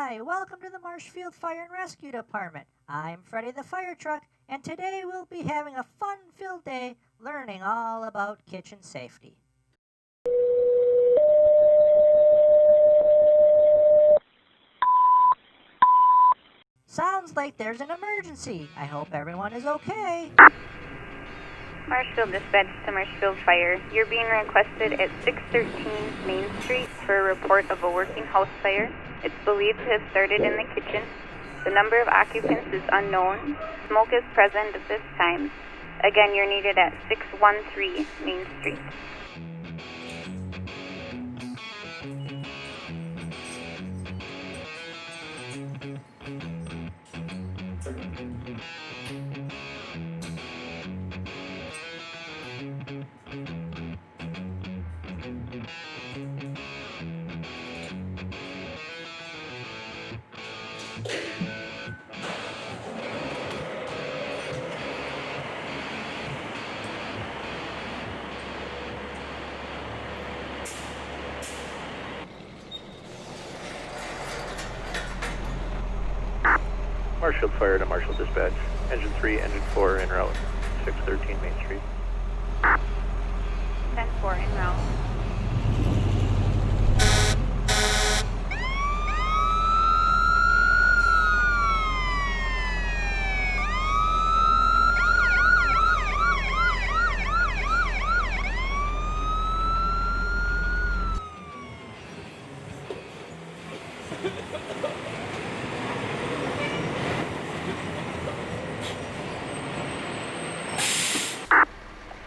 Hi, welcome to the Marshfield Fire and Rescue Department. I'm Freddy the Fire Truck, and today we'll be having a fun-filled day learning all about kitchen safety. Sounds like there's an emergency. I hope everyone is okay. Marshfield dispatch to Marshfield Fire. You're being requested at 613 Main Street for a report of a working house fire. It's believed to have started in the kitchen. The number of occupants is unknown. Smoke is present at this time. Again, you're needed at 613 Main Street. Marshfield Fire to Marshfield Dispatch. Engine 3, Engine 4 en route. 613 Main Street. 10-4 en route.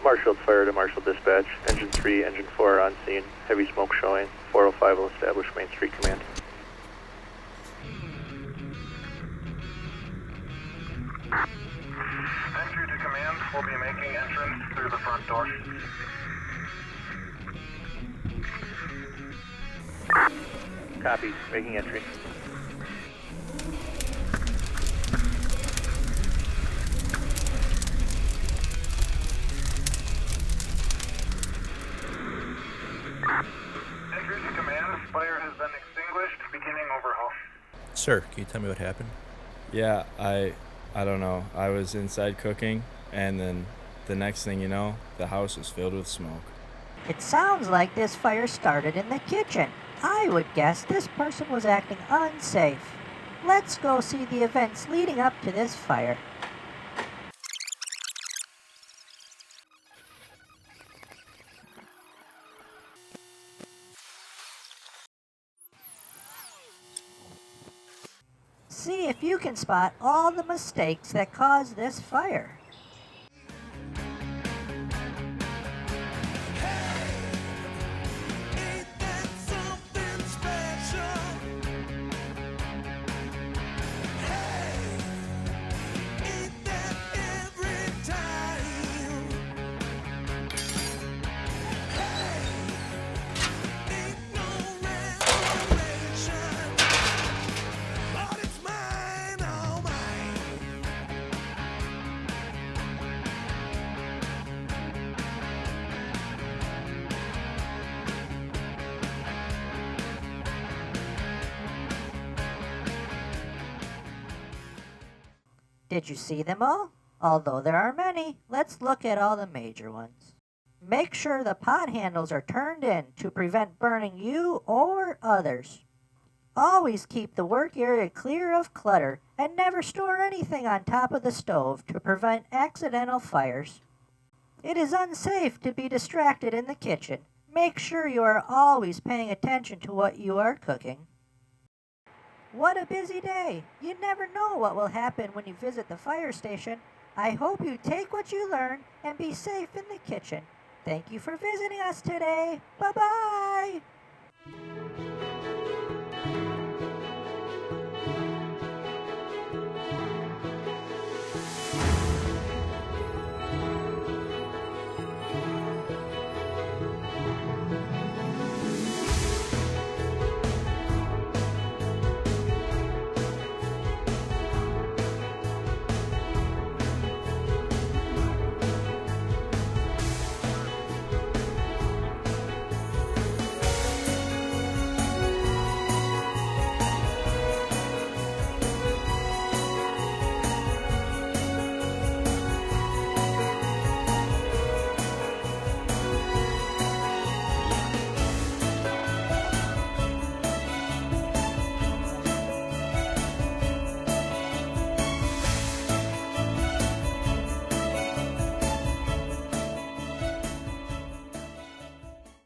Marshfield Fire to Marshfield Dispatch. Engine 3, Engine 4 on scene. Heavy smoke showing. 405 will establish Main Street Command. Entry to command will be making entrance through the front door. Copy. Making entry. Entry to command. Fire has been extinguished. Beginning overhaul. Sir, can you tell me what happened? Yeah, I don't know. I was inside cooking, and then the next thing you know, the house was filled with smoke. It sounds like this fire started in the kitchen. I would guess this person was acting unsafe. Let's go see the events leading up to this fire. See if you can spot all the mistakes that caused this fire. Did you see them all? Although there are many, let's look at all the major ones. Make sure the pot handles are turned in to prevent burning you or others. Always keep the work area clear of clutter and never store anything on top of the stove to prevent accidental fires. It is unsafe to be distracted in the kitchen. Make sure you are always paying attention to what you are cooking. What a busy day! You never know what will happen when you visit the fire station. I hope you take what you learn and be safe in the kitchen. Thank you for visiting us today. Bye-bye!